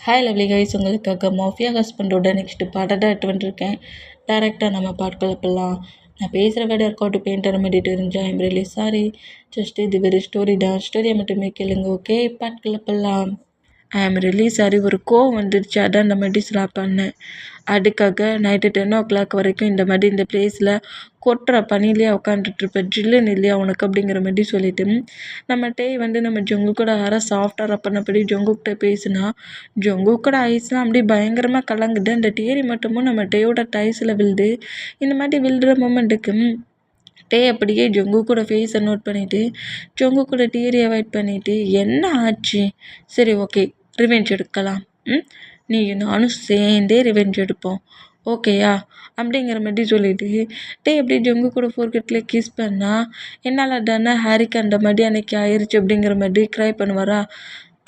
Hi lovely guys, உங்களுக்காக mafia ஹஸ்பண்டோட next பாட்டை எடுத்து வந்துருக்கேன். டேரெக்டாக நம்ம பாட்டுக்குள்ள போகலாம். நான் பேசுகிற வேட ஒர்க் பெயிண்டர் மெடிட்டு இருந்துச்சா ஐம் ரியலி சாரி. ஜஸ்ட் இது வெறும் ஸ்டோரி தான். ஸ்டோரியை மட்டுமே கேளுங்க, ஓகே? பாட்டுக்குள்ள போகலாம். ஐ ஆம் ரியலி சாரி, ஒரு கோவம் வந்துடுச்சு, அதான் இந்த மாதிரி ஸ்லாப் பண்ணேன். அதுக்காக நைட்டு 10 o'clock வரைக்கும் இந்த மாதிரி இந்த பிளேஸில் கொட்டுற பனிலேயே உட்காந்துட்ருப்பேன். ஜில்லுன்னு இல்லையா உனக்கு அப்படிங்கிற மாதிரி சொல்லிட்டு நம்ம டேய் நம்ம ஜொங்கு கூட சாஃப்டாக ரப் பண்ணபடி ஜொங்குக்கிட்ட பேசினா ஜொங்குக்கூட ஐஸ்லாம் அப்படியே பயங்கரமாக கலங்குது. அந்த டேரி மட்டுமும் நம்ம டேயோட டைஸில் விழுது. இந்த மாதிரி விழுற மூமெண்ட்டுக்கு டே அப்படியே ஜொங்கு கூட ஃபேஸை நோட் பண்ணிவிட்டு ஜொங்கு கூட டீரி அவாய்ட் பண்ணிவிட்டு என்ன ஆச்சு, சரி ஓகே ரிவெஞ்ச் எடுக்கலாம், நீ நானும் சேர்ந்தே ரிவெஞ்ச் எடுப்போம், ஓகேயா அப்படிங்கிற மாதிரி சொல்லிட்டு டே எப்படி ஜொங்கு கூட ஃபோர்கெட்டில் கிஸ் பண்ணால் என்னால் தானே ஹாரிக்கு அந்த மாதிரி அன்னைக்கு ஆயிடுச்சு அப்படிங்கிற மாதிரி க்ரை பண்ணுவாரா?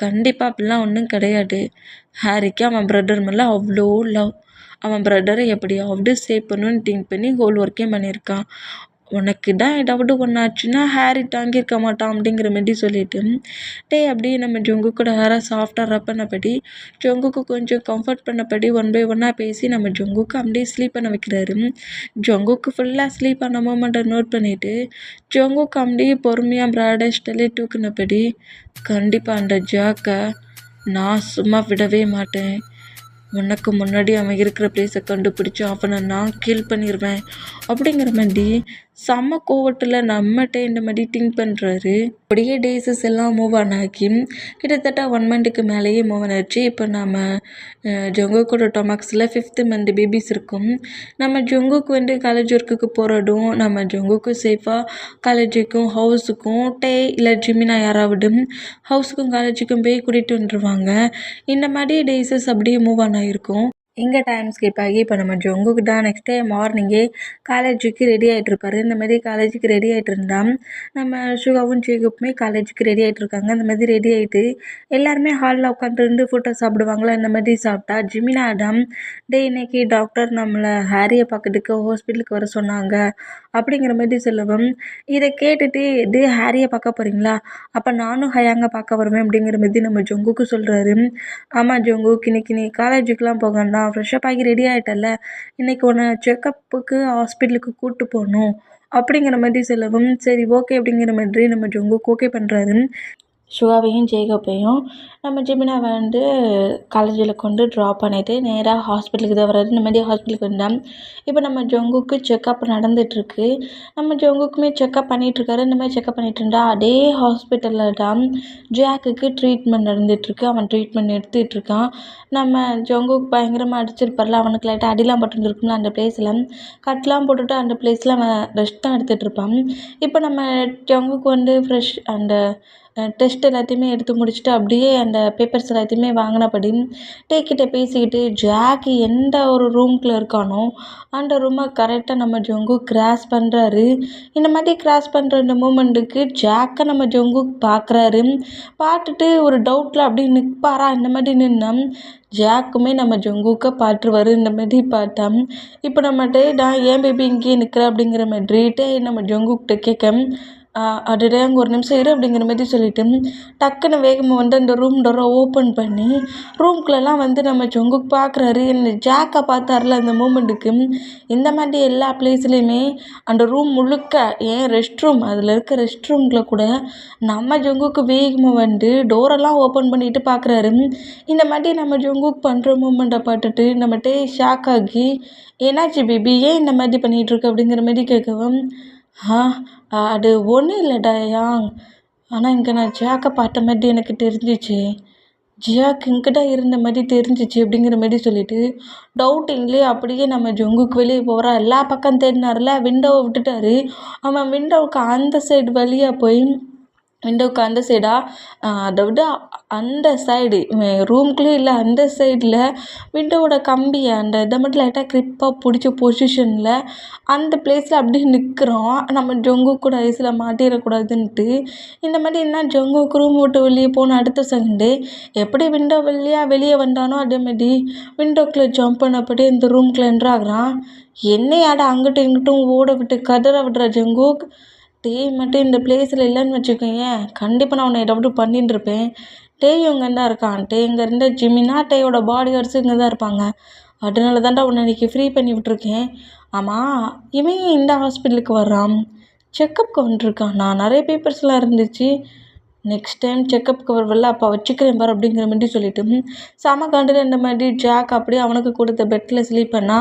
கண்டிப்பாக அப்படிலாம் ஒன்றும் கிடையாது. ஹாரிக்கு அவன் பிரதர் மேலே அவ்வளோ லவ். அவன் பிரதரை எப்படியாவது சேவ் பண்ணணும்னு திங்க் பண்ணி ஹோல் ஒர்க்கே பண்ணியிருக்கான். உனக்கு தான் ஏதாவது ஒன்றாச்சுன்னா ஹாரி தாங்கியிருக்க மாட்டான் அப்படிங்கிற மாதிரி சொல்லிட்டு டே அப்படியே நம்ம ஜொங்கு கூட சாஃப்டாக ரப் பண்ணபடி ஜொங்குக்கு கொஞ்சம் கம்ஃபர்ட் பண்ணபடி ஒன் பை ஒன்னாக பேசி நம்ம ஜொங்குக்கு அப்படியே ஸ்லீப் பண்ண வைக்கிறாரு. ஜொங்குக்கு ஃபுல்லாக ஸ்லீப் பண்ண மூமெண்ட்டை நோட் பண்ணிவிட்டு ஜொங்குக்கு அப்படியே பொறுமையாக பிராடஸ்டலே தூக்குனபடி கண்டிப்பாக அந்த ஜாக்கை நான் சும்மா விடவே மாட்டேன். உனக்கு முன்னாடி அவன் இருக்கிற பிளேஸை கண்டுபிடிச்சி அவனை நான் கில் பண்ணிடுவேன் அப்படிங்கிற மாதிரி செம்ம கோவத்தில் நம்மகிட்ட இந்த மாதிரி திங்க் பண்ணுறாரு. அப்படியே டேஸஸ் எல்லாம் மூவ் ஆன் ஆகி கிட்டத்தட்ட 1 monthக்கு மேலேயே மூவ் ஆன் ஆச்சு. இப்போ நம்ம ஜொங்குக்கோட டொமக்ஸில் 5th month பேபிஸ் இருக்கும். நம்ம ஜொங்குக்கு காலேஜ் ஒர்க்குக்கு போகிறதும் நம்ம ஜொங்குக்கு சேஃபாக காலேஜுக்கும் ஹவுஸுக்கும் டே இல்லை ஜிமினா யாராவது ஹவுஸுக்கும் காலேஜுக்கும் போய் கூட்டிகிட்டு வந்துடுவாங்க. இந்த மாதிரி டேஸஸ் அப்படியே மூவ் ஆன் ஆகிருக்கும். இங்கே டைம் ஸ்கிப் ஆகி இப்போ நம்ம ஜொங்குக்கு தான் நெக்ஸ்ட் டே மார்னிங்கே காலேஜுக்கு ரெடி ஆகிட்ருப்பாரு. இந்த மாதிரி காலேஜுக்கு ரெடி ஆகிட்டு இருந்தால் நம்ம சுகாவும் ஜேகப்புமே காலேஜுக்கு ரெடி ஆகிட்ருக்காங்க. இந்த மாதிரி ரெடி ஆகிட்டு எல்லாருமே ஹாலில் உட்காந்துருந்து ஃபுட்டை சாப்பிடுவாங்களா. இந்த மாதிரி சாப்பிட்டா ஜிமினா தான் டே இன்னைக்கு டாக்டர் நம்மளை ஹாரியை பார்க்கறதுக்கு ஹாஸ்பிட்டலுக்கு வர சொன்னாங்க அப்படிங்கிற மாதிரி சொல்லவும் இதை கேட்டுட்டு டே ஹாரியை பார்க்க போகிறீங்களா, அப்போ நானும் ஹயாங்க பார்க்க வருவேன் அப்படிங்கிற மாதிரி நம்ம ஜொங்குக்கு சொல்கிறாரு. ஆமாம் ஜொங்குக்கு இன்னைக்கு நீ காலேஜுக்கெலாம் போகண்டா, ஃப்ரெஷ்ஷப் ஆகி ரெடி ஆகிட்டல, இன்றைக்கி உன்னை செக்கப்புக்கு ஹாஸ்பிட்டலுக்கு கூப்பிட்டு போகணும் அப்படிங்கிற மாதிரி சொல்லவும் சரி ஓகே அப்படிங்கிற மாதிரி நம்ம ஜொங்குக்கு ஓகே பண்ணுறாரு. சுகாவையும் ஜேகப்பையும் நம்ம ஜிமினா காலேஜில் கொண்டு ட்ராப் பண்ணிவிட்டு நேராக ஹாஸ்பிட்டலுக்கு தான் வர்றாரு. இந்த மாதிரி ஹாஸ்பிட்டலுக்கு வந்தால் இப்போ நம்ம ஜொங்குக்கு செக்கப் நடந்துகிட்ருக்கு. நம்ம ஜொங்குக்குமே செக்கப் பண்ணிகிட்ருக்காரு. இந்த மாதிரி செக்கப் பண்ணிகிட்டு இருந்தா அதே ஹாஸ்பிட்டலில் தான் ஜாக்குக்கு ட்ரீட்மெண்ட் நடந்துகிட்ருக்கு. அவன் ட்ரீட்மெண்ட் எடுத்துகிட்டு இருக்கான். நம்ம ஜொங்குக்கு பயங்கரமாக அடிச்சிருப்பார்ல, அவனுக்கு லைட்டாக அடிலாம் பட்டுருக்கும்ல, அந்த பிளேஸில் கட்லாம் போட்டுட்டு அந்த பிளேஸில் அவன் ரெஸ்ட் தான் எடுத்துகிட்டு இருப்பான். இப்போ நம்ம ஜொங்குக்கு ஃப்ரெஷ் அந்த டெஸ்ட் எல்லாத்தையுமே எடுத்து முடிச்சுட்டு அப்படியே அந்த பேப்பர்ஸ் எல்லாத்தையுமே வாங்கினபடி டேக்கிட்ட பேசிக்கிட்டு ஜாக் எந்த ஒரு ரூம்குள்ளே இருக்கானோ அந்த ரூமை கரெக்டாக நம்ம ஜொங்கு கிராஸ் பண்ணுறாரு. இந்த மாதிரி கிராஸ் பண்ணுற இந்த மூமெண்ட்டுக்கு ஜாக்கை நம்ம ஜொங்கு பார்க்குறாரு. பார்த்துட்டு ஒரு டவுட்டில் அப்படியே நிற்பாரா. இந்த மாதிரி நின்னா ஜாக்குமே நம்ம ஜொங்குக்க பார்த்துருவாரு. இந்த மாதிரி பார்த்தா இப்போ நம்மகிட்ட நான் ஏன் பேபி இங்கேயே நிற்கிறேன் அப்படிங்கிற மாதிரிட்டே நம்ம ஜொங்குக்கிட்ட கேட்க அதுடே அங்கே ஒரு நிமிஷம் இரு அப்படிங்கிற மாதிரி சொல்லிவிட்டு டக்குன்னு வேகமாக அந்த ரூம் டோரை ஓப்பன் பண்ணி ரூம்குள்ளெல்லாம் நம்ம ஜொங்குக்கு பார்க்குறாரு. இந்த ஜாக்கை பார்த்தாருல அந்த மூமெண்ட்டுக்கு இந்த மாதிரி எல்லா பிளேஸ்லேயுமே அந்த ரூம் முழுக்க ஏன் ரெஸ்ட் ரூம் அதில் இருக்க ரெஸ்ட் ரூம்குள்ளே கூட நம்ம ஜொங்குக்கு வேகமாக டோரெல்லாம் ஓப்பன் பண்ணிட்டு பார்க்குறாரு. இந்த மாதிரி நம்ம ஜொங்குக்கு பண்ணுற மூமெண்ட்டை பார்த்துட்டு நம்மகிட்டே ஷாக் ஆகி என்னாச்சு பேபி, ஏன் இந்த மாதிரி பண்ணிகிட்ருக்கு அப்படிங்கிற மாதிரி கேட்கவும் அது ஒன்றும் இல்லைடா யாங், ஆனால் இங்கே நான் ஜாக்கை பார்த்த மாதிரி எனக்கு தெரிஞ்சிச்சு, ஜாக் இங்கிட்ட இருந்த மாதிரி தெரிஞ்சிச்சு அப்படிங்கிற மாதிரி சொல்லிட்டு டவுட்டிங்லேயே அப்படியே நம்ம ஜொங்குக்கு வெளியே போகிறா. எல்லா பக்கம் தேடினார்ல, விண்டோவை விட்டுட்டாரு. அவன் விண்டோவுக்கு அந்த சைடு வழியாக போய் விண்டோவுக்கு அந்த சைடாக அதை விட அந்த சைடு ரூம்குள்ளே இல்லை அந்த சைடில் விண்டோவோட கம்பியை அந்த இதை மட்டும் லைட்டாக க்ரிப்பாக பிடிச்ச பொசிஷனில் அந்த பிளேஸில் அப்படியே நிற்கிறோம். நம்ம ஜொங்கு கூட ஐஸில் மாட்டிடக்கூடாதுன்ட்டு இந்த மாதிரி என்ன ஜொங்குக்கு ரூம் விட்டு வெளியே போன அடுத்த செகண்டு எப்படி விண்டோ வழியாக வெளியே வந்தானோ அதேமாதிரி விண்டோக்குள்ளே ஜம்ப் பண்ணப்படி இந்த ரூம்குள்ளே என்ட்ராகிறான். என்னையாட அங்கிட்டும் இங்கிட்டும் ஓட விட்டு கதற விடுற ஜொங்குக், டே மட்டும் இந்த பிளேஸில் இல்லைன்னு வச்சுக்கோயேன், கண்டிப்பாக நான் உன்னை ஏதாவது பண்ணிட்டுருப்பேன். டேய் இவங்க தான் இருக்கான், டே இங்கே இருந்த ஜிமினா டேயோட பாடி கார்ட்ஸு இங்கே தான் இருப்பாங்க. அதனால தான்டா உன்னை இன்னைக்கு ஃப்ரீ பண்ணி விட்ருக்கேன். ஆமாம், இவன் ஏன் இந்த ஹாஸ்பிட்டலுக்கு வர்றான்? செக்கப்க்கு வந்துருக்கான். நான் நிறைய பேப்பர்ஸ்லாம் இருந்துச்சு. நெக்ஸ்ட் டைம் செக்கப்புக்கு வருவல்ல அப்போ வச்சுக்கிறேன் பாரு அப்படிங்கிற மாதிரி சொல்லிட்டு செம கண்டில் இந்த மாதிரி ஜாக் அப்படியே அவனுக்கு கொடுத்த பெட்டில் ஸ்லீப் பண்ணா.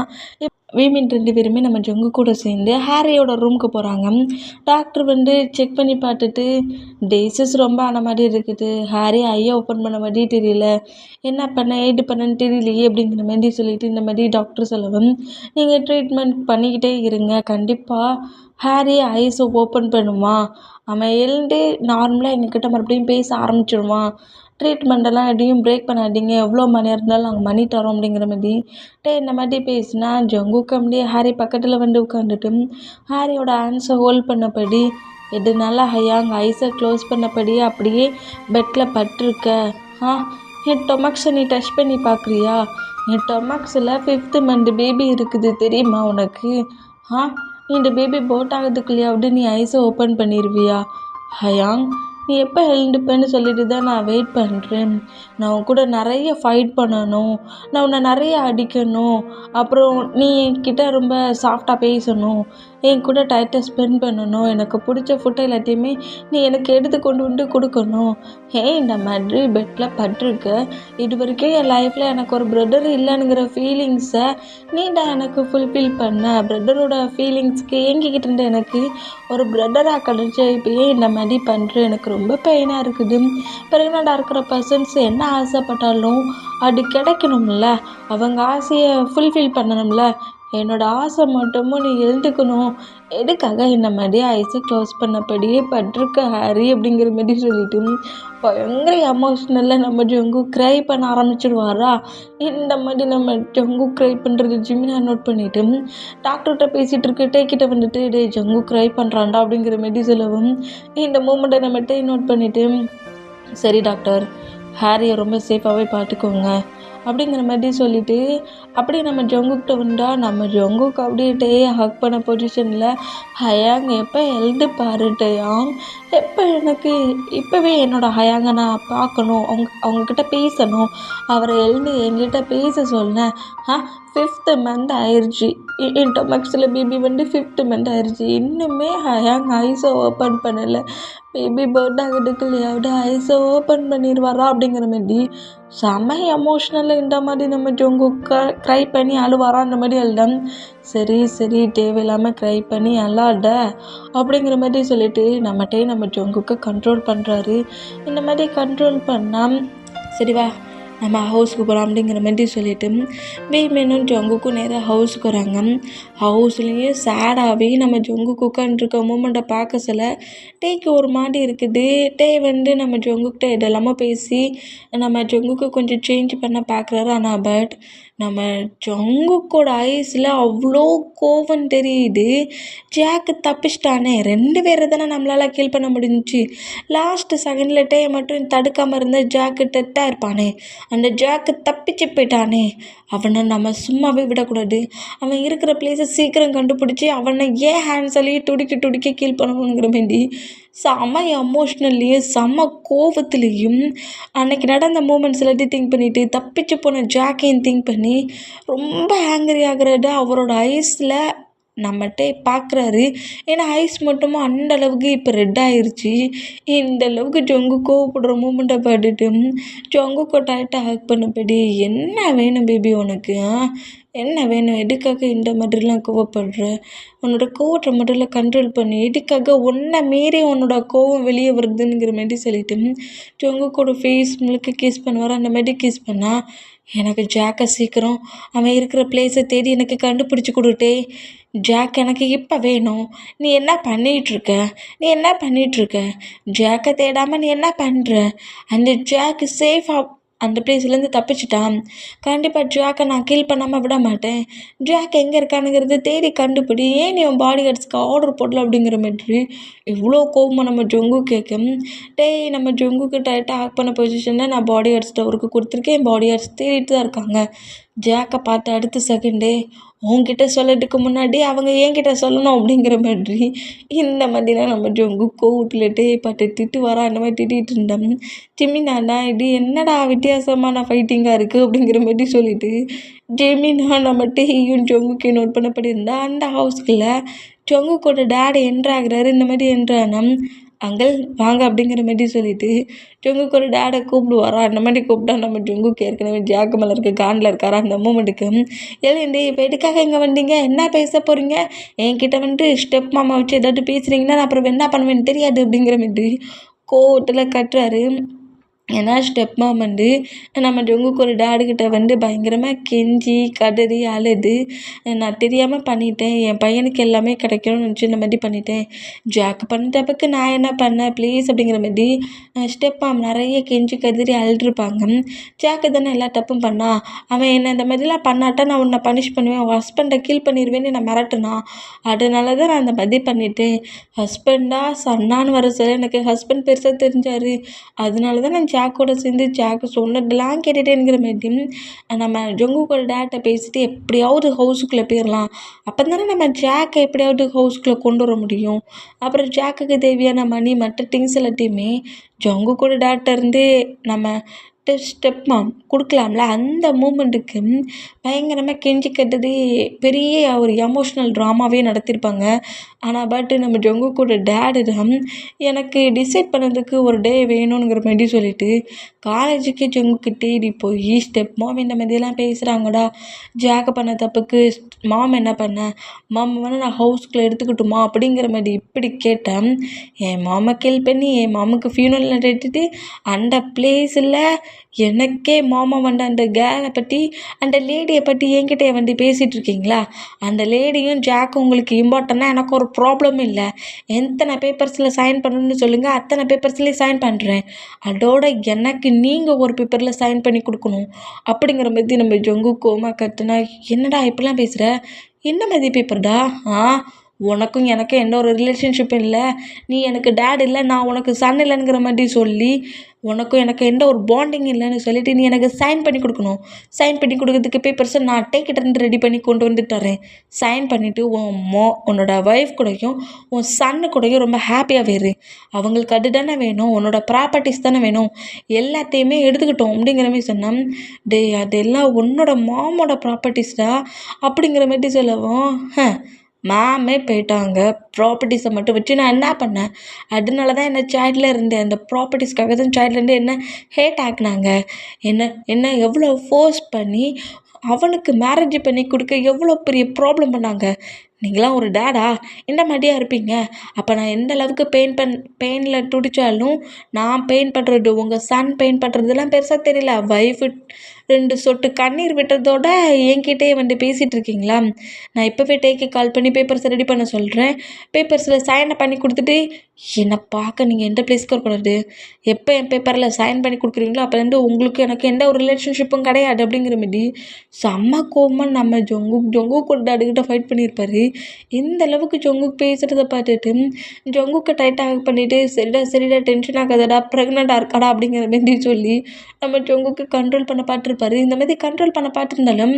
வீமின் 2 பேருமே நம்ம ஜங்கு கூட சேர்ந்து ஹாரியோட ரூமுக்கு போகிறாங்க. டாக்டர் செக் பண்ணி பார்த்துட்டு டேஸஸ் ரொம்ப ஆன மாதிரி இருக்குது, ஹாரி ஐயை ஓப்பன் பண்ண மாதிரி தெரியல, என்ன பண்ண ஏது பண்ணன்னு தெரியலையே அப்படிங்கிற மாதிரி சொல்லிட்டு இந்த மாதிரி டாக்டர் சொல்லவும், நீங்கள் ட்ரீட்மெண்ட் பண்ணிக்கிட்டே இருங்க, கண்டிப்பாக ஹாரி ஐஸை ஓப்பன் பண்ணுவான், அவன் எழுந்து நார்மலாக எங்ககிட்ட மறுபடியும் பேச ஆரம்பிச்சிடுவான், ட்ரீட்மெண்ட்டெல்லாம் எதையும் பிரேக் பண்ணாதீங்க, எவ்வளோ மணியாக இருந்தாலும் நாங்கள் மணி தரோம் அப்படிங்கிற மாதிரி இந்த மாதிரி பேசினா ஜங்குக்கு அப்படியே ஹாரி பக்கத்தில் உட்காந்துட்டு ஹாரியோட ஹேண்ட்ஸை ஹோல்ட் பண்ணபடி எதுனால ஹையாங் ஐஸை க்ளோஸ் பண்ணபடி அப்படியே பெட்டில் பட்டிருக்க. என் டொமக்ஸை நீ டச் பண்ணி பார்க்குறியா? என் டொமக்ஸில் 5th மந்த் பேபி இருக்குது தெரியுமா உனக்கு? இந்த பேபி போட் ஆகிறதுக்குள்ளேயாவது நீ ஐஸை ஓப்பன் பண்ணிடுவியா? ஹயாங், நீ எப்போ எழுந்துப்பேன்னு சொல்லிட்டு தான் நான் வெயிட் பண்ணுறேன். நான் உன் கூட நிறைய ஃபைட் பண்ணணும், நான் உன்னை நிறைய அடிக்கணும், அப்புறம் நீ என்கிட்ட ரொம்ப சாஃப்டாக பேசணும், என் கூட டைத்தை ஸ்பெண்ட் பண்ணணும், எனக்கு பிடிச்ச ஃபுட்டை எல்லாத்தையுமே நீ எனக்கு எடுத்து கொண்டு கொடுக்கணும். இந்த மாதிரி பெட்டில் பட்டிருக்க, இது வரைக்கும் என் லைஃப்பில் எனக்கு ஒரு பிரதர் இல்லைங்கிற ஃபீலிங்ஸை நீடா எனக்கு ஃபுல்ஃபில் பண்ண, பிரதரோட ஃபீலிங்ஸ்க்கு ஏங்கிக்கிட்டு இருந்த எனக்கு ஒரு பிரதராக கிடச்ச இப்போயே இந்த மாதிரி பண்ணுறேன், எனக்கு ரொம்ப பெயினாக இருக்குது. ப்ரெக்னெண்ட்டாக இருக்கிற பர்சன்ஸ் என்ன ஆசைப்பட்டாலும் அது கிடைக்கணும்ல, அவங்க ஆசையை ஃபுல்ஃபில் பண்ணணும்ல, என்னோடய ஆசை மட்டுமும் நீ எழுந்துக்கணும், எதுக்காக இந்த மாதிரி ஐஸை க்ளோஸ் பண்ணபடியே பட்டிருக்க ஹாரி அப்படிங்கிற மாதிரி சொல்லிட்டு பயங்கர எமோஷ்னலில் நம்ம ஜங்கு க்ரை பண்ண ஆரம்பிச்சிடுவாரா. இந்த மாதிரி நம்ம ஜங்கு க்ரை பண்ணுறது ஜிமினா நோட் பண்ணிவிட்டு டாக்டர்கிட்ட பேசிகிட்டு இருக்க டேக்கிட்ட டே ஜங்கு க்ரை பண்ணுறான்டா அப்படிங்கிற மாதிரி சொல்லவும் இந்த மூமெண்ட்டை நம்ம நோட் பண்ணிவிட்டு சரி டாக்டர், ஹாரியை ரொம்ப சேஃபாகவே பார்த்துக்கோங்க அப்படிங்கிற மாதிரி சொல்லிவிட்டு அப்படியே நம்ம ஜங்குக்கிட்ட வந்தால் நம்ம ஜங்குக்கு அப்படியே ஹக் பண்ண பொசிஷனில் ஹயாங் எப்போ எழுந்து பாரு டயாங், எப்போ எனக்கு இப்போவே என்னோடய ஹயாங்கை நான் பார்க்கணும், அவங்கக்கிட்ட பேசணும், அவரை எழுந்து என்கிட்ட பேச சொன்னேன். 5th மந்த் ஆயிடுச்சு, என் டொமக்ஸில் பேபி 5th மந்த் ஆயிடுச்சு, இன்னுமே ஹயாங் ஐஸை ஓப்பன் பண்ணலை, பேபி பர்த் ஆகிறதுக்குள்ளையாவது ஐஸை ஓப்பன் பண்ணிடுவாரா அப்படிங்கிற மாதிரி செம்ம எமோஷ்னலில் இந்த மாதிரி நம்ம ஜங்கு க்ரை பண்ணி அழுவாரான்ற மாதிரி அழுதான். சரி தேவையில்லாமல் க்ரை பண்ணி அழாத அப்படிங்கிற மாதிரி சொல்லிட்டு நம்ம ஜங்குக்கு கண்ட்ரோல் பண்ணுறாரு. இந்த மாதிரி கண்ட்ரோல் பண்ணால் சரி வா நம்ம ஹவுஸுக்கு போகலாம் அப்படிங்கிற மாதிரி சொல்லிவிட்டு வீமெனும் ஜங்குக்கும் நேராக ஹவுஸுக்கு வராங்க. ஹவுஸ்லேயே சேடாகவே நம்ம ஜங்குக்கு உட்காந்துருக்க மூமெண்ட்டை பார்க்க சொல்ல டேக்கு ஒரு மாதிரி இருக்குது. டே நம்ம ஜங்குக்கிட்ட இதெல்லாமோ பேசி நம்ம ஜங்குக்கு கொஞ்சம் சேஞ்ச் பண்ண பார்க்குறாரு. ஆனால் பட் நம்ம ஜங்குக்கோட ஐஸில் அவ்வளோ கோவம் தெரியுது. ஜாக்கு தப்பிச்சிட்டானே, 2 பேரை தானே நம்மளால் கில் பண்ண முடிஞ்சிச்சு, லாஸ்ட்டு செகண்டில் டே மட்டும் தடுக்காமல் இருந்தால் ஜாக்கு டெத்தாக இருப்பானே, அந்த ஜாக்கு தப்பிச்சு போயிட்டானே, அவனை நம்ம சும்மாவே விடக்கூடாது, அவன் இருக்கிற பிளேஸை சீக்கிரம் கண்டுபிடிச்சி அவனை ஏன் ஹேண்ட்ஸாலேயே துடிக்க கீல் பண்ணணுங்கிற மாரி செம்ம எமோஷ்னல்லையும் செம்ம கோவத்துலேயும் அன்னைக்கு நடந்த மூமெண்ட்ஸ் எல்லாத்தையும் திங்க் பண்ணிவிட்டு தப்பிச்சு போன ஜாக்கையும் திங்க் பண்ணி ரொம்ப ஆங்கிரி ஆகுறது அவரோட ஐஸில் நம்மகிட்ட பார்க்குறாரு. ஏன்னா ஐஸ் மட்டுமா அந்த அளவுக்கு இப்போ ரெட் ஆயிடுச்சு. இந்த அளவுக்கு ஜங்கு கோவப்படுற மூமெண்ட்டை பார்த்துட்டு ஜங்குக்கோ டைட்டாக ஹக் பண்ணபடி என்ன வேணும் பேபி உனக்கு, என்ன வேணும், எதுக்காக இந்த மாதிரிலாம் கோவப்படுற, உன்னோட கோவத்தை முதல்ல கண்ட்ரோல் பண்ணி, எதுக்காக உன்னை மீறி உன்னோட கோவம் வெளியே வருதுங்கிற மாதிரி சொல்லிட்டு ஜங்குக்கோட ஃபேஸ் முழுக்க கிஸ் பண்ணுவார். அந்த மாதிரி கிஸ் பண்ணால் எனக்கு ஜாக்கை சீக்கிரம் அவன் இருக்கிற பிளேஸை தேடி எனக்கு கண்டுபிடிச்சி கொடுட்டே, ஜாக் எனக்கு இப்போ வேணும், நீ என்ன பண்ணிகிட்ருக்க, ஜாக்கை தேடாமல் நீ என்ன பண்ணுற, அந்த ஜாக்கு சேஃபாக அந்த பிளேஸ்லேருந்து தப்பிச்சிட்டான், கண்டிப்பாக ஜாக்கை நான் கில் பண்ணாமல் விட மாட்டேன், ஜாக் எங்கே இருக்கானுங்கிறத தேடி கண்டுபிடி, ஏன் நீ உன் பாடி கார்ட்ஸ்க்கு ஆர்டர் போடல அப்படிங்கிற மாதிரி இவ்வளோ கோவமாக நம்ம ஜங்கு கேட்கும். நம்ம ஜங்குக்கு டைட்டாக ஹேக் பண்ண பொசிஷனில் நான் பாடி கார்ட்ஸ்கிட்ட அவருக்கு கொடுத்துருக்கேன், பாடி கார்ட்ஸ் தேடிட்டு தான் இருக்காங்க. ஜாக்கை பார்த்து அடுத்த செகண்டே உன்கிட்ட சொல்லறதுக்கு முன்னாடி அவங்க என்கிட்ட சொல்லணும் அப்படிங்கிற மாதிரி இந்த மாதிரிலாம் நம்ம ஜங்குக் கோவத்துலட்டே பட்டு திட்டு வரா அந்த மாதிரி திட்டிகிட்டு இருந்தோம். ஜெமினாண்ணா இது என்னடா வித்தியாசமான ஃபைட்டிங்காக இருக்குது அப்படிங்கிற மாதிரி சொல்லிட்டு ஜெமினா நம்ம டேயும் ஜங்குக்கையும் நோட் பண்ண இருந்தா அந்த ஹவுஸ்குள்ளே ஜங்குக்கோட டேட் என்ட்ராகிறாரு. இந்த மாதிரி என்ட்ரானா அங்கிள் வாங்க அப்படிங்கிற மாதிரி சொல்லிட்டு ஜங்குக்கோட டேடை கூப்பிடுவாரா. அந்த மாதிரி கூப்பிட்டா நம்ம ஜங்குக்கு ஏற்கனவே ஜாக்கு மேலே இருக்க காண்டில் இருக்காரா. அந்த மூமெண்ட்டுக்கு எழுந்து இப்போ எதுக்காக இங்கே வந்தீங்க, என்ன பேச போகிறீங்க, என்கிட்ட வந்துட்டு ஸ்டெப் மாமா வச்சு ஏதாவது பேசுகிறீங்கன்னா நான் அப்புறம் என்ன பண்ணுவேன்னு தெரியாது அப்படிங்கிற மாதிரி கோவத்தில் கட்டுறாரு. ஏன்னா ஸ்டெப் மாம் வந்து நம்ம ஜங்குக்கு ஒரு டேடுக்கிட்ட வந்து பயங்கரமாக கெஞ்சி கதறி அழுது நான் தெரியாமல் பண்ணிட்டேன், என் பையனுக்கு எல்லாமே கிடைக்கணும்னு நினச்சி இந்த மாதிரி பண்ணிட்டேன், ஜாக் பண்ண தப்புக்கு நான் என்ன பண்ணேன் ப்ளீஸ் அப்படிங்கிற மாதிரி ஸ்டெப் மாம் நிறைய கெஞ்சி கதறி அழுதுருப்பாங்க. ஜாக்கு தானே எல்லா தப்பும் பண்ணா, அவன் என்ன இந்த மாதிரிலாம் பண்ணாட்டா நான் உன்னை பனிஷ் பண்ணுவேன், உன் ஹஸ்பண்டை கீல் பண்ணிடுவேன்னு நான் மிரட்டுனா, அதனால தான் நான் அந்த மாதிரி பண்ணிட்டேன். ஹஸ்பண்டா சன்னான்னு வர சொல்ல எனக்கு ஹஸ்பண்ட் பெருசாக தெரிஞ்சார், அதனால தான் நான் ஜாக்கோட சேர்ந்து ஜாக்கு சொன்னதெல்லாம் கேட்டுட்டேங்கிற மாதிரி நம்ம ஜங்குக்கோட டேட்டை பேசிட்டு எப்படியாவது ஹவுஸுக்குள்ளே போயிடலாம், அப்போ தானே நம்ம ஜாக்கை எப்படியாவது ஹவுஸ்குள்ளே கொண்டு வர முடியும். அப்புறம் ஜாக்குக்கு தேவையான மணி மற்ற திங்ஸ் எல்லாத்தையுமே ஜங்குக்கோட டேட்டை இருந்து நம்ம ஸ்டெப் மாம் கொடுக்கலாம்ல. அந்த மூமெண்ட்டுக்கு பயங்கரமாக கெஞ்சி கட்டது பெரிய ஒரு எமோஷ்னல் ட்ராமாவே நடத்தியிருப்பாங்க. ஆனால் நம்ம ஜங்குக்கோட டேடு தான் எனக்கு டிசைட் பண்ணதுக்கு ஒரு டே வேணுங்கிற மாதிரி சொல்லிட்டு காலேஜுக்கு ஜங்குக்கு தேடி போய் ஸ்டெப் மாம் இந்த மாதிரிலாம் பேசுகிறாங்கடா, ஜாக்க பண்ண தப்புக்கு மாம் என்ன பண்ண, மாம் வேணால் நான் ஹவுஸ்குள்ளே எடுத்துக்கிட்டுமா அப்படிங்கிற மாதிரி இப்படி கேட்டேன். என் மாமை கில் பண்ணி என் மாமுக்கு ஃபியூனல் நடத்திட்டு அந்த பிளேஸில் எனக்கே மாமா வந்து அந்த கேலை பற்றி அந்த லேடியை பற்றி என்கிட்ட வந்து பேசிகிட்டு இருக்கீங்களா, அந்த லேடியும் ஜாக்கும் உங்களுக்கு இம்பார்ட்டன்னா எனக்கு ஒரு ப்ராப்ளம் இல்லை, எத்தனை பேப்பர்ஸில் சைன் பண்ணணும்னு சொல்லுங்கள் அத்தனை பேப்பர்ஸ்லேயும் சைன் பண்ணுறேன், அதோட எனக்கு நீங்கள் ஒரு பேப்பரில் சைன் பண்ணி கொடுக்கணும் அப்படிங்கிற மாதிரி நம்ம ஜங்கு கோமா கத்துனா. என்னடா இப்படிலாம் பேசுகிற, என்ன மாதிரி பேப்பர்டா, உனக்கும் எனக்கும் எந்த ஒரு ரிலேஷன்ஷிப்பும் இல்லை, நீ எனக்கு டேட் இல்லை நான் உனக்கு சன் இல்லைங்கிற மாதிரி சொல்லி உனக்கும் எனக்கு எந்த ஒரு பாண்டிங் இல்லைன்னு சொல்லிட்டு நீ எனக்கு சைன் பண்ணி கொடுக்கணும், சைன் பண்ணி கொடுக்கறதுக்கு பேப்பர்ஸை நான் டேக்கிட்டேருந்து ரெடி பண்ணி கொண்டு வந்து தரேன், சைன் பண்ணிவிட்டு உன்னோட ஒய்ஃப் கூடயும் உன் சன்னு கூடயும் ரொம்ப ஹாப்பியாக இரு, அவங்களுக்கு அது தானே வேணும், உன்னோட ப்ராப்பர்ட்டிஸ் தானே வேணும், எல்லாத்தையுமே எடுத்துக்கிட்டோம் அப்படிங்கிற மாதிரி சொன்னேன். அதெல்லாம் உன்னோட மாமோட ப்ராப்பர்ட்டிஸ் தான் அப்படிங்கிற மாதிரி சொல்லவும் மேமே போயிட்டாங்க, ப்ராப்பர்ட்டிஸை மட்டும் வச்சு நான் என்ன பண்ணேன், அதனால தான் என்ன சைல்டில் இருந்தேன், அந்த ப்ராப்பர்ட்டிஸ்க்காக தான் சைல்ட்லேருந்து என்ன ஹேட் ஆக்குனாங்க, என்ன எவ்வளோ ஃபோர்ஸ் பண்ணி அவனுக்கு மேரேஜ் பண்ணி கொடுக்க எவ்வளோ பெரிய ப்ராப்ளம் பண்ணாங்க. நீங்களாம் ஒரு டேடா இந்த மாதிரியா இருப்பீங்க, அப்போ நான் எந்த அளவுக்கு பெயினில் துடித்தாலும் நான் பெயின் பண்ணுறது உங்கள் சன் பெயின் பண்ணுறதுலாம் பெருசாக தெரியல, ஒய்ஃபு 2 சொட்டு கண்ணீர் விட்டதோட என்கிட்டயே வந்து பேசிகிட்டு இருக்கீங்களா, நான் இப்போவே டேக்கு கால் பண்ணி பேப்பர்ஸை ரெடி பண்ண சொல்கிறேன், பேப்பர்ஸில் சைனை பண்ணி கொடுத்துட்டு என்னை பார்க்க நீங்கள் எந்த பிளேஸ்க்கு வரக்கூடாது, எப்போ என் பேப்பரில் சைன் பண்ணி கொடுக்குறீங்களோ அப்போலேருந்து உங்களுக்கு எனக்கு எந்த ஒரு ரிலேஷன்ஷிப்பும் கிடையாது அப்படிங்கிற மாதிரி செம்ம கோவமாக நம்ம ஜொங்கு கூட டாடிக்கிட்ட ஃபைட் பண்ணியிருப்பாரு. இந்த அளவுக்கு ஜொங்குக்கு பேசுகிறத பார்த்துட்டு ஜொங்குக்கு டைட்டாக பண்ணிவிட்டு சரிடா டென்ஷன் ஆகாதடா, ப்ரெக்னெண்ட்டாக இருக்காடா அப்படிங்கிற மாதிரி சொல்லி நம்ம ஜொங்குக்கு கண்ட்ரோல் பண்ண பார்த்துருப்பாரு. இந்த மாதிரி கண்ட்ரோல் பண்ண பார்த்துருந்தாலும்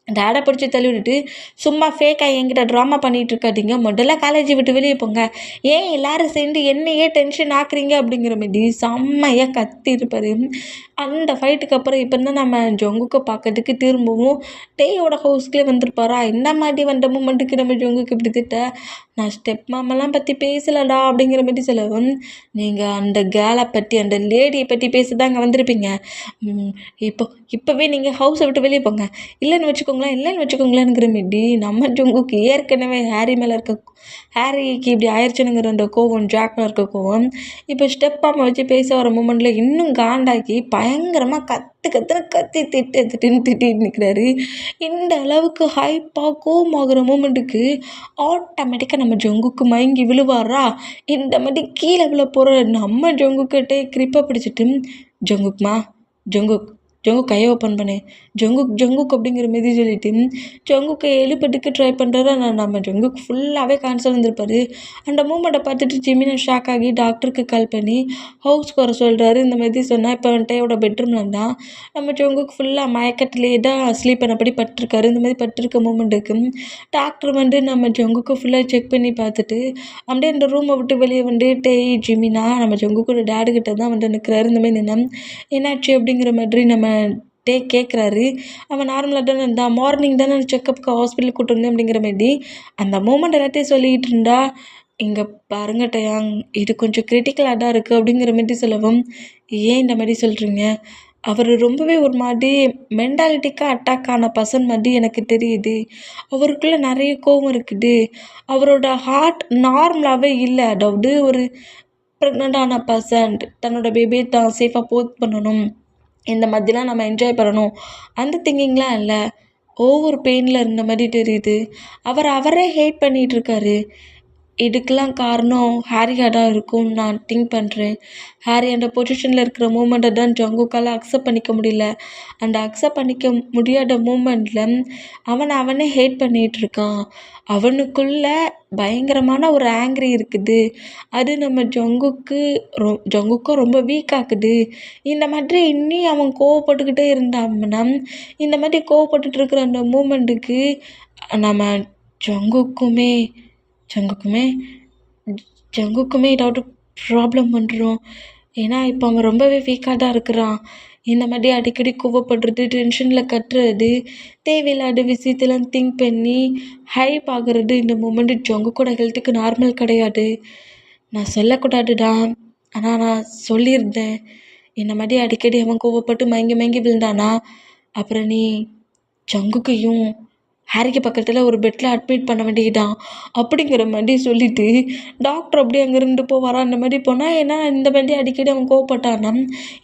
டேடை பிடிச்சி தள்ளி விட்டுட்டு சும்மா ஃபேக்காக என்கிட்ட ட்ராமா பண்ணிகிட்டு இருக்காதீங்க, முதல்ல காலேஜை விட்டு வெளியே போங்க, ஏன் எல்லோரும் சேர்ந்து என்னையே டென்ஷன் ஆக்குறீங்க அப்படிங்கிற மாதிரி செம்மையாக கத்திருப்பார். அந்த ஃபைட்டுக்கு அப்புறம் இப்போ தான் நம்ம ஜொங்குக்கு பார்க்கறதுக்கு திரும்பவும் டேயோட ஹவுஸ்க்குள்ளே வந்திருப்பாரா. இந்த மாதிரி வந்த மூமெண்ட்டுக்கு நம்ம ஜொங்குக்கு இப்படி திட்ட, நான் ஸ்டெப் மாமெல்லாம் பற்றி பேசலடா அப்படிங்கிற மாதிரி சொல்லவும், நீங்கள் அந்த கேலை பற்றி அந்த லேடியை பற்றி பேச தான் அங்கே வந்திருப்பீங்க, இப்போவே நீங்கள் ஹவுஸை விட்டு வெளியே போங்க, இல்லைன்னு வச்சுக்கோங்களேங்கிற மாரி நம்ம ஜொங்குக்கு ஏற்கனவே ஹாரிக்கு இப்படி ஆயிடுச்சுனுங்கிற அந்த கோவம், ஜாக்கில் இருக்க கோவம் இப்போ ஸ்டெப் மாமா வச்சு பேச வர மூமெண்ட்டில் இன்னும் காண்டாக்கி பயங்கரமாக திட்டின்னு நிற்கிறாரு. இந்த அளவுக்கு ஹைப்பாக கோவமாகிற மூமெண்ட்டுக்கு ஆட்டோமேட்டிக்காக நம்ம ஜொங்குக்கு மயங்கி விழுவாரா. இந்த மாதிரி கீழே விழ போகிற நம்ம ஜொங்குக்கிட்டே கிரிப்பை பிடிச்சிட்டு ஜொங்குக் ஜங்குக் கையை ஓப்பன் பண்ணு, ஜங்குக் ஜங்குக் அப்படிங்கிற மாரி சொல்லிட்டு ஜங்குக்கை எழுப்பதுக்கு ட்ரை பண்ணுறாரு. ஆனால் நம்ம ஜங்குக் ஃபுல்லாகவே கேன்சர் வந்திருப்பாரு. அந்த மூமெண்ட்டை பார்த்துட்டு ஜிமினா ஷாக் ஆகி டாக்டருக்கு கால் பண்ணி ஹவுஸ்க்கு வர சொல்கிறாரு. இந்த மாதிரி சொன்னால் இப்போ வந்துட்டு அவரோட பெட்ரூமில் இருந்தால் நம்ம ஜங்குக் ஃபுல்லாக மயக்கத்திலே தான் ஸ்லீப் பண்ணபடி பட்டிருக்காரு. இந்த மாதிரி பட்டிருக்க மூமெண்ட்டுக்கு டாக்டர் வந்து நம்ம ஜங்குக்கு ஃபுல்லாக செக் பண்ணி பார்த்துட்டு அப்படியே அந்த ரூமை விட்டு வெளியே வந்து டேய் ஜிமினா நம்ம ஜங்குக்கோட டேடுக்கிட்ட தான் வந்து நிற்கிறாரு. இந்த மாதிரி நின்னா என்னாச்சு அப்படிங்கிற மாதிரி நம்ம கேட்குறாரு. அவன் நார்மலாக தானே இருந்தான், மார்னிங் தானே செக்கப்புக்கு ஹாஸ்பிட்டலுக்கு கூட்டு வந்தேன் அப்படிங்கிற மாதிரி அந்த மூமெண்ட் எல்லாத்தையும் சொல்லிகிட்டு இருந்தா, இங்கே பாருங்க டயாங், இது கொஞ்சம் கிரிட்டிக்கலாக தான் இருக்குது அப்படிங்கிற மாதிரி சொல்லவும், ஏன் இந்த மாதிரி சொல்கிறீங்க? அவர் ரொம்பவே ஒரு மாதிரி மென்டாலிட்டிக்காக அட்டாக் ஆன பர்சன் மாதிரி எனக்கு தெரியுது. அவருக்குள்ளே நிறைய கோவம் இருக்குது. அவரோட ஹார்ட் நார்மலாகவே இல்லை. அதாவது ஒரு ப்ரெக்னென்ட்டான பர்சன் தன்னோட பேபியை தான் சேஃபாக போஸ்ட் பண்ணணும், இந்த மாதிரிலாம் நம்ம என்ஜாய் பண்ணணும், அந்த திங்கிங்லாம் இல்லை. ஓவர் பெயினில் இருந்த மாதிரி தெரியுது. அவரே ஹேட் பண்ணிகிட்ருக்காரு. இதுக்கெல்லாம் காரணம் ஹாரியாக தான் இருக்கும்னு நான் திங்க் பண்ணுறேன். ஹாரி அந்த பொசிஷனில் இருக்கிற மூமெண்ட்டை தான் ஜங்குக்கால் அக்செப்ட் பண்ணிக்க முடியல. அந்த அக்செப்ட் பண்ணிக்க முடியாத மூமெண்ட்டில் அவனே ஹேட் பண்ணிகிட்ருக்கான். அவனுக்குள்ளே பயங்கரமான ஒரு ஆங்க்ரி இருக்குது. அது நம்ம ஜங்குக்கும் ரொம்ப வீக் ஆக்குது. இந்த மாதிரி இன்னி அவன் கோவப்பட்டுக்கிட்டே இருந்தான்னா, இந்த மாதிரி கோவப்பட்டுட்டு இருக்கிற அந்த மூமெண்ட்டுக்கு நம்ம ஜங்குக்குமே ஜங்குக்குமே ஜங்குக்குமே ஏதாவது ப்ராப்ளம் வந்துடும். ஏன்னா இப்போ அவன் ரொம்பவே வீக்காக தான் இருக்கிறான். இந்த மாதிரி அடிக்கடி கோவப்படுறது, டென்ஷனில் கத்துறது, தேவையில்லாத விஷயத்தெல்லாம் திங்க் பண்ணி ஹைப் ஆகுறது, இந்த மூமெண்ட்டு ஜங்குக்கோட ஹெல்த்துக்கு நார்மல் கிடையாது. நான் சொல்லக்கூடாதுடா, ஆனால் நான் சொல்லியிருந்தேன். இந்த மாதிரி அடிக்கடி அவன் கோவப்பட்டு மயங்கி விழுந்தானா, அப்புறம் நீ ஜங்குக்கையும் ஹாரிக்கு பக்கத்தில் ஒரு பெட்டில் அட்மிட் பண்ண வேண்டியதுதான் அப்படிங்கிற மாதிரி சொல்லிவிட்டு டாக்டர் அப்படியே அங்கேருந்து போவாரா. அந்த மாதிரி போனால் ஏன்னா இந்த மாதிரி அடிக்கடி அவன் கோவப்பட்டான்னா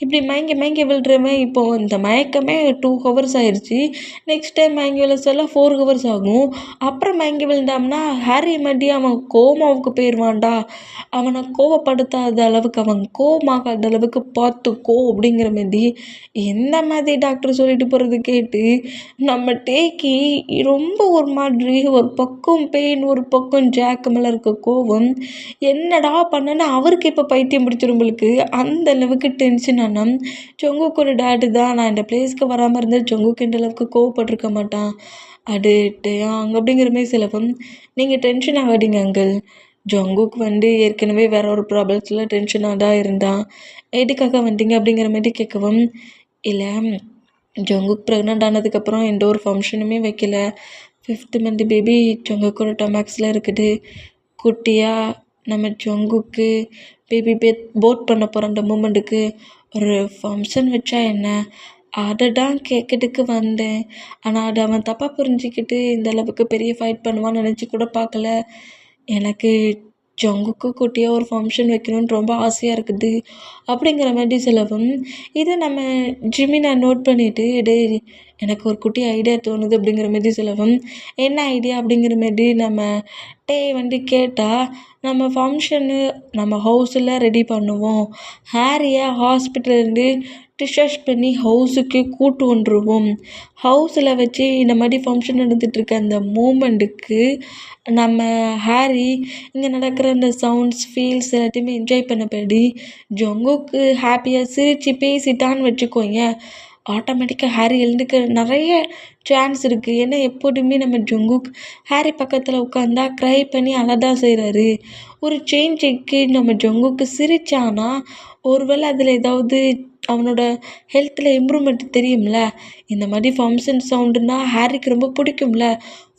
இப்படி மயங்கி விழுறவன் இப்போது இந்த மயக்கமே 2 ஹவர்ஸ் ஆயிடுச்சு. நெக்ஸ்ட் டைம் மயங்கி விழ சொல்ல 4 ஹவர்ஸ் ஆகும். அப்புறம் மயங்கி விழுந்தாம்னா ஹாரி மாதிரி அவன் கோமாவுக்கு போயிடுவான்டா. அவனை கோவப்படுத்தாத அளவுக்கு, அவன் கோவமாகாத அளவுக்கு பார்த்துக்கோ அப்படிங்கிற மாதிரி எந்த மாதிரி டாக்டர் சொல்லிட்டு போகிறது கேட்டு நம்ம டேக்கி ரொம்ப ஒரு மாதிரி ஒரு பக்கம் பெயின், ஒரு பக்கம் ஜாக்கு மேலே இருக்க கோவம். என்னடா பண்ணேன்னு அவருக்கு இப்போ பைத்தியம் பிடிச்சிரும் உங்களுக்கு. அந்த அளவுக்கு டென்ஷன் ஆனால் ஜங்குக்கோட டேடு தான். நான் இந்த பிளேஸ்க்கு வராமல் இருந்தால் ஜங்குக்கு இந்த அளவுக்கு கோவப்பட்டிருக்க மாட்டான். அது அங்கே அப்படிங்கிற மாதிரி சிலவும் நீங்கள் டென்ஷன் ஆகாதீங்க அங்கிள். ஜங்குக் வந்து ஏற்கனவே வேற ஒரு ப்ராப்ளத்தில் டென்ஷனாக தான் இருந்தான். எதுக்காக வந்தீங்க அப்படிங்கிற மாதிரி கேட்கவும், இல்லை ஜங்குக் ப்ரெக்னென்ட் ஆனதுக்கப்புறம் எந்த ஒரு ஃபங்க்ஷனுமே வைக்கல. 5th மந்த் பேபி ஜங்குக்கோட டொமேக்ஸில் இருக்குது. குட்டியாக நம்ம ஜங்குக்கு பேபி போட் பண்ண போகிற அந்த மூமெண்ட்டுக்கு ஒரு ஃபங்க்ஷன் வச்சா என்ன, அதை தான் கேட்கறதுக்கு வந்தேன். ஆனால் அதை அவன் தப்பாக புரிஞ்சிக்கிட்டு இந்த அளவுக்கு பெரிய ஃபைட் பண்ணுவான்னு நினச்சி கூட பார்க்கல. எனக்கு ஜங்குக்கு குட்டியாக ஒரு ஃபங்க்ஷன் வைக்கணும்னு ரொம்ப ஆசையாக இருக்குது அப்படிங்கிற மாதிரி சொல்லவும், இதை நம்ம ஜிமினா நோட் பண்ணிவிட்டு டேய் எனக்கு ஒரு குட்டி ஐடியா தோணுது அப்படிங்கிற மாதிரி சொல்லவும், என்ன ஐடியா அப்படிங்கிற மாதிரி நம்ம வந்து கேட்டால், நம்ம ஃபங்க்ஷனு நம்ம ஹவுஸில் ரெடி பண்ணுவோம். ஹாரியை ஹாஸ்பிட்டல்லேருந்து டிஸ்சார்ஜ் பண்ணி ஹவுஸுக்கு கூட்டு வந்துருவோம். ஹவுஸில் வச்சு இந்த மாதிரி ஃபங்க்ஷன் நடந்துகிட்ருக்க அந்த மூமெண்ட்டுக்கு நம்ம ஹாரி இங்கே நடக்கிற அந்த சவுண்ட்ஸ், ஃபீல்ஸ் எல்லாத்தையுமே என்ஜாய் பண்ணபடி ஜங்குக்கு ஹாப்பியாக சிரித்து பேசிட்டான்னு வச்சுக்கோங்க, ஆட்டோமேட்டிக்காக ஹாரி எழுந்துக்க நிறைய சான்ஸ் இருக்குது. ஏன்னா எப்போதுமே நம்ம ஜங்குக் ஹாரி பக்கத்தில் உட்காந்தா க்ரை பண்ணி அழதான் செய்கிறாரு. ஒரு சேஞ்சுக்கு நம்ம ஜங்குக்கு சிரித்தானா ஒருவேளை அதில் ஏதாவது அவனோட ஹெல்த்தில் இம்ப்ரூவ்மெண்ட் தெரியும்ல. இந்த மாதிரி ஃபங்க்ஷன் சவுண்டுன்னா ஹாரிக்கு ரொம்ப பிடிக்கும்ல.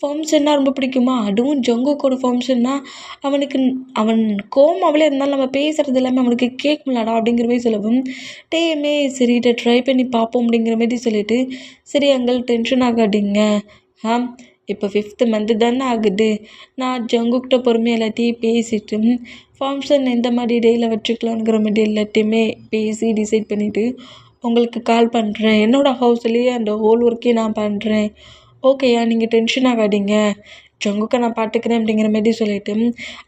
ஃபங்க்ஷன்னா ரொம்ப பிடிக்குமா, அதுவும் ஜங்குக்கோட ஃபங்க்ஷன்னா அவன் கோமாவிலே இருந்தாலும் நம்ம பேசுகிறது எல்லாமே அவனுக்கு கேட்கும்லடா அப்படிங்கிற மாதிரி சொல்லவும், டேயுமே சரி இதை ட்ரை பண்ணி பார்ப்போம் அப்படிங்கிற மாதிரி சொல்லிவிட்டு, சரி அங்கிள் டென்ஷன் ஆகாதீங்க, இப்போ 5th மந்த்து தானே ஆகுது, நான் ஜங்குக்கிட்ட பொறுமையாக எல்லாத்தையும் பேசிட்டு ஃபங்க்ஷன் எந்த மாதிரி டேயில் வச்சுக்கலாங்கிற மாதிரி எல்லாத்தையுமே பேசி டிசைட் பண்ணிவிட்டு உங்களுக்கு கால் பண்ணுறேன். என்னோடய ஹவுஸ்லேயே அந்த ஹோல் ஒர்க்கையும் நான் பண்ணுறேன். ஓகேயா, நீங்கள் டென்ஷன் ஆகாதீங்க, ஜங்குக்கை நான் பார்த்துக்கிறேன் அப்படிங்கிற மாதிரி சொல்லிவிட்டு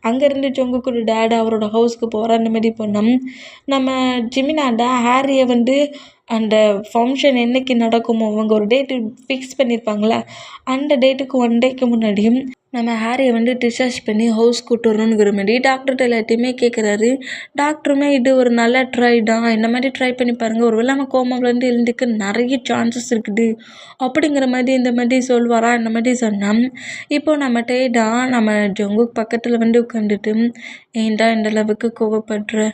அங்கேருந்து ஜங்குக்கோட டேடு அவரோட ஹவுஸ்க்கு போகிற அந்த மாதிரி போனோம். நம்ம ஜிமினாண்டா ஹாரியை வந்து அந்த ஃபங்க்ஷன் என்னைக்கு நடக்குமோ அவங்க ஒரு டேட்டு ஃபிக்ஸ் பண்ணியிருப்பாங்களா, அந்த டேட்டுக்கு 1 டேக்கு முன்னாடியும் நம்ம ஹாரியை வந்து டிஸ்சார்ஜ் பண்ணி ஹவுஸ் கூட்டு வரணுங்கிற மாதிரி டாக்டர்கிட்ட எல்லாத்தையுமே கேட்குறாரு. டாக்டருமே இது ஒரு நல்ல ட்ரை தான், இந்த மாதிரி ட்ரை பண்ணி பாருங்கள், ஒருவேளை நம்ம கோமாவிலேருந்து எழுந்துக்க நிறைய சான்சஸ் இருக்குது அப்படிங்கிற மாதிரி இந்த மாதிரி சொல்வாரா. இந்த மாதிரி சொன்னால் இப்போ நம்ம டேடா நம்ம ஜங்குக் பக்கத்தில் வந்து உட்காந்துட்டு, ஏன்டா இந்த அளவுக்கு கோவப்படுற,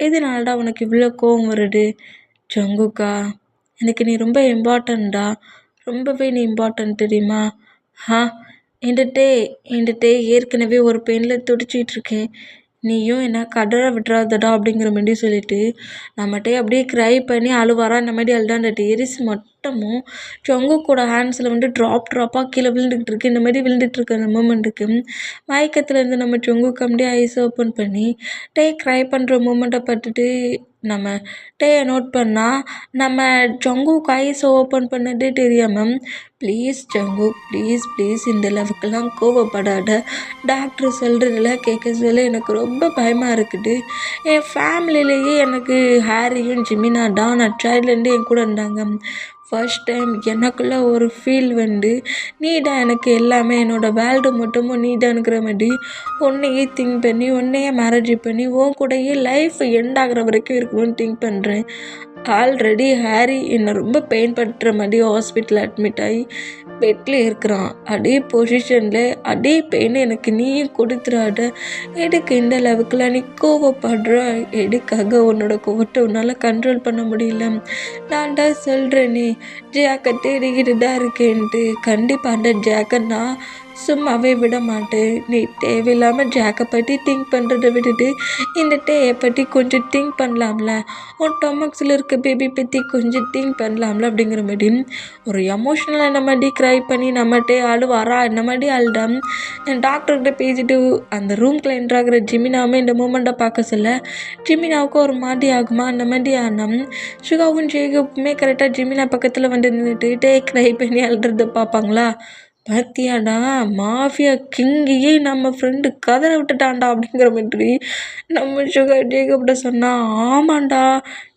எதனாலடா உனக்கு இவ்வளோ கோவம் வருது, ஜங்குக்கா எனக்கு நீ ரொம்ப இம்பார்ட்டன்டா, ரொம்பவே நீ இம்பார்ட்டன்ட் தெரியுமா. ஹா என்கிட்ட ஏற்கனவே ஒரு பெயினில் துடிச்சிட்டு இருக்கேன், நீயும் என்ன கடற விட்டுறாதடா அப்படிங்கிற மாதிரி சொல்லிட்டு நம்மகிட்டே அப்படியே க்ரை பண்ணி அழுவாரா. இந்த மாதிரி அழுதாண்ட டேரிஸ் மட்டுமும் ஜங்குக்கோட ஹேண்ட்ஸில் வந்து ட்ராப்பாக கீழே விழுந்துக்கிட்டு இருக்கு. இந்த மாதிரி விழுந்துட்டு இருக்க அந்த மூமெண்ட்டுக்கு மயக்கத்தில் இருந்து நம்ம ஜங்குக்கு அப்படியே ஐஸ் ஓப்பன் பண்ணி க்ரை பண்ணுற மூமெண்ட்டை பார்த்துட்டு நம்ம டேயை நோட் பண்ணால் நம்ம ஜங்குக் ஐஸ் ஓப்பன் பண்ணதே தெரியாமல், ப்ளீஸ் ஜங்குக் ப்ளீஸ் ப்ளீஸ் இந்த அளவுக்குலாம் கோவப்படாத, டாக்டர் சொல்கிறதெல்லாம் கேட்க சொல்ல எனக்கு ரொம்ப பயமாக இருக்குது. என் ஃபேமிலியிலேயே எனக்கு ஹாரியும் ஜிமினா தான் நான் சைல்ட்லேருந்து என் கூட இருந்தாங்க. ஃபர்ஸ்ட் டைம் எனக்குள்ளே ஒரு ஃபீல் வந்து நீ தான் எனக்கு எல்லாமே, என்னோடய வேர்ல்டு மட்டுமும் நீ தான்ங்கிற மாதிரி உன்னையே திங்க் பண்ணி உன்னையே மேரேஜ் பண்ணி உன் கூடயே லைஃப் எண்ட் ஆகிற வரைக்கும் இருக்கணும்னு திங்க் பண்ணுறேன். ஆல்ரெடி ஹாரி என்னை ரொம்ப பெயின் படுத்துகிற மாதிரி ஹாஸ்பிட்டலில் அட்மிட் ஆகி பெட்டில் இருக்கிறான். அதே பொசிஷனில் அதே பெயின் எனக்கு நீயும் கொடுத்துறாத, எதுக்கு இந்த அளவுக்குலாம் நீ கோவப்படுற, எதுக்காக உன்னோட கோவத்தை உன்னால் கண்ட்ரோல் பண்ண முடியல. நான் தான் சொல்கிறேனே ஜாக்கை தேடிக்கிட்டு தான் இருக்கேன்ட்டு, கண்டிப்பாக அந்த ஜாக்கை நான் சும்மாவே விட மாட்டேன். நீ தேவையில்லாமல் ஜாக்கை பற்றி திங்க் பண்ணுறதை விட்டுட்டு இந்த டேயை பற்றி கொஞ்சம் திங்க் பண்ணலாம்ல, உன் டொமக்ஸில் இருக்க பேபி பற்றி கொஞ்சம் திங்க் பண்ணலாம்ல அப்படிங்கிற மாதிரி ஒரு எமோஷ்னலாக இந்த மாதிரி க்ரை பண்ணி நம்மகிட்டே அழுவாரா. இந்த மாதிரி அழுதான் டாக்டர்கிட்ட பேசிட்டு அந்த ரூம்குள்ளே என்ட்ராகிற ஜிமினாவுமே இந்த மூமெண்ட்டை பார்க்க சொல்ல ஜிமினாவுக்கும் ஒரு மாதிரி ஆகுமா. அந்த மாதிரி ஆனால் சுகாவும் ஜேகப்புமே கரெக்டாக ஜிமினா பக்கத்தில் வந்து நின்றுட்டு டே க்ரை பண்ணி அழுறதை பார்ப்பாங்களா. பாத்தியாடா மாஃபியா கிங்கையே நம்ம ஃப்ரெண்டு கதற விட்டுட்டான்டா அப்படிங்கிற மாதிரி நம்ம சுகர் ஜேகப்ட சொன்னால், ஆமாண்டா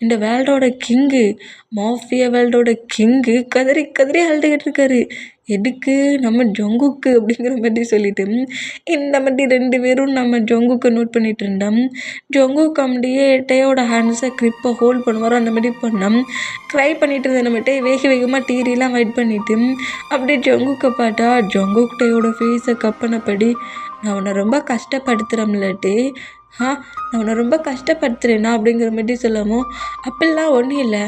இந்த வேர்ல்டோட கிங்கு, மாஃபியா வேர்ல்டோட கிங்கு கதறி கதறி அழுதுகிட்டு இருக்காரு. எதுக்கு, நம்ம ஜங்குக்கு அப்படிங்கிற மாதிரி சொல்லிட்டு இந்த மாதிரி 2 பேரும் நம்ம ஜங்குக்கை நோட் பண்ணிட்டு இருந்தோம். ஜங்குக்கு அப்படியே டேயோட ஹேண்ட்ஸை க்ரிப்பை ஹோல்ட் பண்ணுவாரோ அந்த மாதிரி பண்ணோம். க்ரை பண்ணிட்டு இருந்த நம்ம டே வேக வேகமாக டீரிலாம் வெயிட் பண்ணிட்டு அப்படியே ஜங்குக்கை பார்த்தா ஜங்குக் டேயோட ஃபேஸை கப்பனப்படி, நான் உன்னை ரொம்ப கஷ்டப்படுத்துகிறோம்ல டே, நான் உன்னை ரொம்ப கஷ்டப்படுத்துகிறேன்னா அப்படிங்கிற மாதிரி சொல்லவும், அப்படிலாம் ஒன்றும் இல்லை,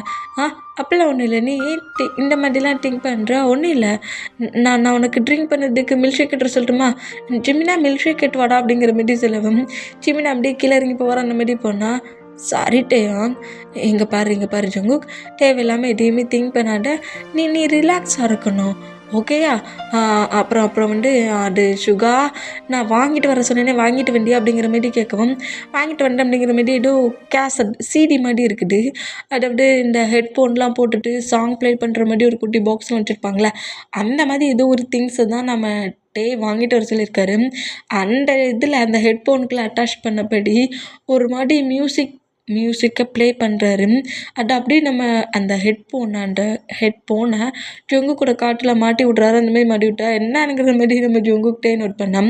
அப்படிலாம் ஒன்றும் இல்லை, நீ ஏன் இந்த மாதிரிலாம் திங்க் பண்ணுற, ஒன்றும் இல்லை, நான் உனக்கு ட்ரிங்க் பண்ணுறதுக்கு மில்க் ஷேக் எடுத்து சொல்லட்டுமா, ஜிமினா மில்க் ஷேக் எடுத்து வாடா அப்படிங்கிற மாதிரி சொல்லவும் ஜிமினா அப்படியே கீழே இறங்கி போகிற அந்த மாதிரி போனால், சாரி டேயாங், இங்கே பாரு ஜங்குக், தேவையில்லாமல் எதையுமே திங்க் பண்ணாத, நீ ரிலாக்ஸாக இருக்கணும் ஓகேயா. அப்புறம் வந்து அது சுகா நான் வாங்கிட்டு வர சொன்னேனே வாங்கிட்டு வண்டியா அப்படிங்கிற மாதிரி கேட்கவும், வாங்கிட்டு வந்தேன் அப்படிங்கிற மாதிரி ஏதோ கேசட் சிடி மாதிரி இருக்குது, அதை அப்படியே இந்த ஹெட்ஃபோன்லாம் போட்டுட்டு சாங் ப்ளே பண்ணுற மாதிரி ஒரு குட்டி பாக்ஸ்லாம் வச்சுருப்பாங்களே, அந்த மாதிரி ஏதோ ஒரு திங்ஸை தான் நம்ம டே வாங்கிட்டு வர சொல்லியிருக்காரு. அந்த இதில் அந்த ஹெட்ஃபோனுக்குள்ளே அட்டாச் பண்ணபடி ஒரு மாதிரி மியூசிக்கை ப்ளே பண்ணுறாரு. அதை அப்படியே நம்ம அந்த ஹெட்ஃபோனை ஜொங்கு கூட காட்டில் மாட்டி விட்றாரு. அந்தமாதிரி மாட்டி விட்டா என்னங்கிற மாதிரி நம்ம ஜொங்குக்கிட்டே நோட் பண்ணோம்.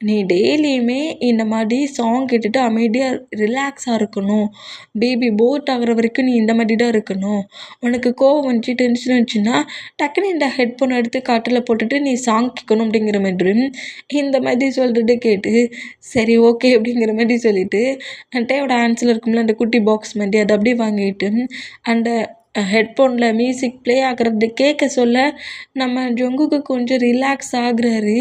நீ டெய்லியுமே இந்த மாதிரி சாங் கேட்டுட்டு அமைதியாக ரிலாக்ஸாக இருக்கணும், பேபி போட் ஆகிற வரைக்கும் நீ இந்த மாதிரி தான் இருக்கணும், உனக்கு கோவம் வந்துச்சு டென்ஷன் வந்துச்சுன்னா டக்குன்னு இந்த ஹெட்ஃபோனை எடுத்து காட்டில் போட்டுட்டு நீ சாங் கேட்கணும் அப்படிங்கிற மாதிரி இந்த மாதிரி சொல்கிறது கேட்டு சரி ஓகே அப்படிங்கிற மாதிரி சொல்லிவிட்டு டேயோட ஹேண்ட்ஸில் இருக்கும்ல அந்த குட்டி பாக்ஸ் மாதிரி அதை அப்படியே வாங்கிட்டு அந்த ஹெட்ஃபோனில் மியூசிக் ப்ளே ஆகிறது கேட்க சொல்ல நம்ம ஜொங்குக்கு கொஞ்சம் ரிலாக்ஸ் ஆகுறாரு.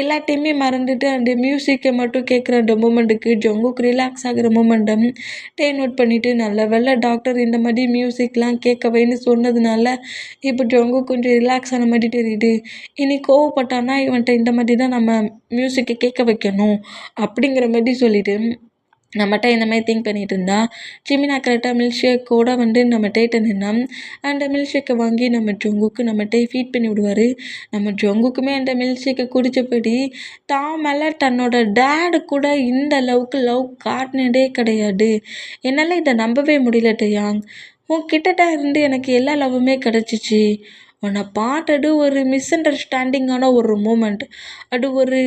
எல்லாத்தையுமே மறந்துட்டு அந்த மியூசிக்கை மட்டும் கேட்குற அந்த மூமெண்ட்டுக்கு ஜொங்குக்கு ரிலாக்ஸ் ஆகிற மூமெண்ட்டை டே நோட் பண்ணிவிட்டு, நல்ல வேளை டாக்டர் இந்த மாதிரி மியூசிக்லாம் கேட்கவேன்னு சொன்னதுனால இப்போ ஜொங்கு கொஞ்சம் ரிலாக்ஸ் ஆன மாதிரி தெரியுது. இனி கோவப்பட்டானா இவன்கிட்ட இந்த மாதிரி தான் நம்ம மியூசிக்கை கேட்க வைக்கணும் அப்படிங்கிற மாதிரி சொல்லிவிட்டு நம்மகிட்ட இந்த மாதிரி திங்க் பண்ணிகிட்டு இருந்தா ஜிமினா கரெக்டாக மில்க் ஷேக்கோட வந்து நம்ம டேட்டை நின்னோம். அந்த மில்க் ஷேக்கை வாங்கி நம்ம ஜொங்குக்கு நம்ம டே ஃபீட் பண்ணி விடுவார். நம்ம ஜொங்குக்குமே அந்த மில்க் ஷேக்கை குடித்தபடி தான் மேலே தன்னோட டேடு கூட இந்த அளவுக்கு லவ் காட்டினதே கிடையாது. என்னால் இதை நம்பவே முடியல டேயாங். உன்கிட்டட்ட இருந்து எனக்கு எல்லா லவ்வுமே கிடச்சிச்சு. உன்னை பார்த்தது ஒரு மிஸ் அண்டர்ஸ்டாண்டிங்கான ஒரு மூமெண்ட். அது ஒரு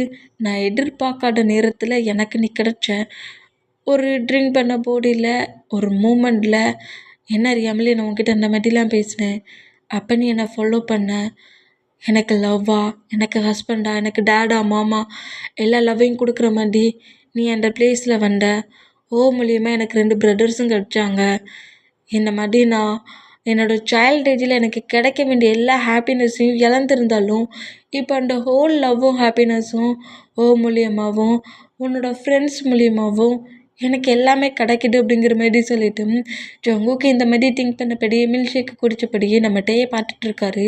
நான் எதிர்பார்க்காத நேரத்தில் எனக்கு நீ கிடச்ச. ஒரு ட்ரிங்க் பண்ண போடியில் ஒரு மூமெண்ட்டில் என்ன அறியாமலே நான் உன்கிட்ட இந்த மாதிரிலாம் பேசினேன். அப்போ நீ என்னை ஃபாலோ பண்ண. எனக்கு லவ்வா, எனக்கு ஹஸ்பண்டா, எனக்கு டேடா, மாமா எல்லா லவ்வையும் கொடுக்குற மாதிரி நீ அந்த பிளேஸில் வந்த. மூலியமாக எனக்கு 2 பிரதர்ஸும் கிடச்சாங்க. இந்த மாதிரி நான் என்னோடய சைல்ட் ஏஜில் எனக்கு கிடைக்க வேண்டிய எல்லா ஹாப்பினஸ்ஸையும் இழந்திருந்தாலும் இப்போ அந்த ஹோல் லவ்வும் ஹாப்பினஸ்ஸும் மூலியமாகவும் உன்னோட ஃப்ரெண்ட்ஸ் மூலியமாகவும் எனக்கு எல்லாமே கிடைக்குது அப்படிங்கிற மாரி சொல்லிட்டு ஜங்குக்கு இந்த மாதிரி திங்க் பண்ணபடி மில்க் ஷேக் குடித்தபடியே நம்ம டேயை பார்த்துட்ருக்காரு.